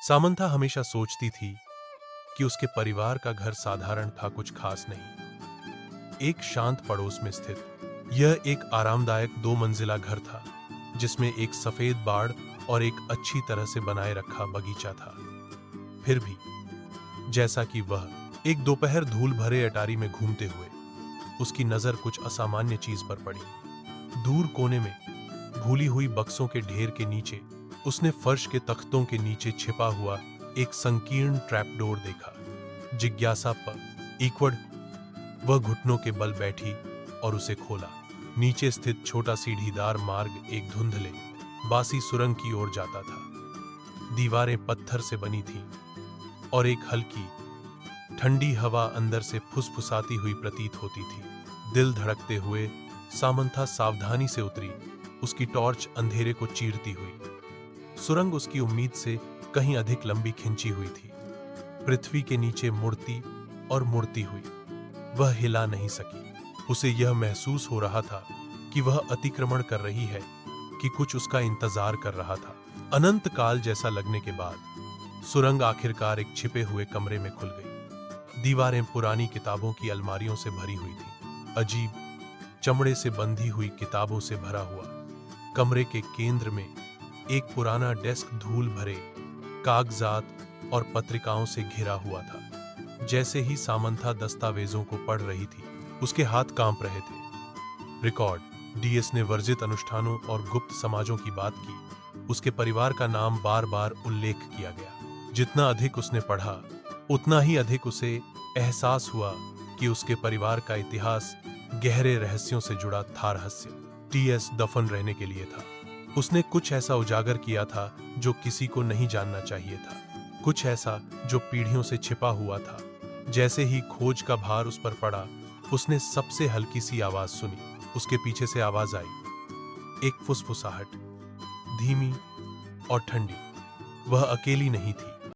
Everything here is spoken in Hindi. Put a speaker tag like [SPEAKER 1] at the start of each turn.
[SPEAKER 1] सामंथा हमेशा सोचती थी कि उसके परिवार का घर साधारण था, कुछ खास नहीं। एक शांत पड़ोस में स्थित यह एक आरामदायक 2 मंजिला घर था, जिसमें एक सफेद बाड़ और एक अच्छी तरह से बनाए रखा बगीचा था। फिर भी जैसा कि वह एक दोपहर धूल भरे अटारी में घूमते हुए, उसकी नजर कुछ असामान्य चीज पर पड़ी। दूर कोने में भूली हुई बक्सों के ढेर के नीचे उसने फर्श के तख्तों के नीचे छिपा हुआ एक संकीर्ण ट्रैपडोर देखा। जिज्ञासा पर इक्वड़ वह घुटनों के बल बैठी और उसे खोला। नीचे स्थित छोटा सीढ़ीदार मार्ग एक धुंधले बासी सुरंग की ओर जाता था। दीवारें पत्थर से बनी थीं और एक हल्की ठंडी हवा अंदर से फुसफुसाती हुई प्रतीत होती थी। दिल धड़कते हुए सामंथा सावधानी से उतरी, उसकी टॉर्च अंधेरे को चीरती हुई। सुरंग उसकी उम्मीद से कहीं अधिक लंबी खिंची हुई थी। पृथ्वी के नीचे मुड़ती और मुड़ती हुई वह हिला नहीं सकी। उसे यह महसूस हो रहा था कि वह अतिक्रमण कर रही है, कि कुछ उसका इंतजार कर रहा था। अनंत काल जैसा लगने के बाद सुरंग आखिरकार एक छिपे हुए कमरे में खुल गई। दीवारें पुरानी किताबों की अलमारियों से भरी हुई थी, अजीब चमड़े से बंधी हुई किताबों से भरा हुआ। कमरे के केंद्र में एक पुराना डेस्क धूल भरे कागजात और पत्रिकाओं से घिरा हुआ था। जैसे ही सामंथा दस्तावेजों को पढ़ रही थी, उसके हाथ कांप रहे थे। रिकॉर्ड डीएस ने वर्जित अनुष्ठानों और गुप्त समाजों की बात की। उसके परिवार का नाम बार बार उल्लेख किया गया। जितना अधिक उसने पढ़ा, उतना ही अधिक उसे एहसास हुआ कि उसके परिवार का इतिहास गहरे रहस्यों से जुड़ा था। रहस्य टीएस दफन रहने के लिए था। उसने कुछ ऐसा उजागर किया था जो किसी को नहीं जानना चाहिए था, कुछ ऐसा जो पीढ़ियों से छिपा हुआ था। जैसे ही खोज का भार उस पर पड़ा, उसने सबसे हल्की सी आवाज सुनी। उसके पीछे से आवाज आई, एक फुसफुसाहट, धीमी और ठंडी। वह अकेली नहीं थी।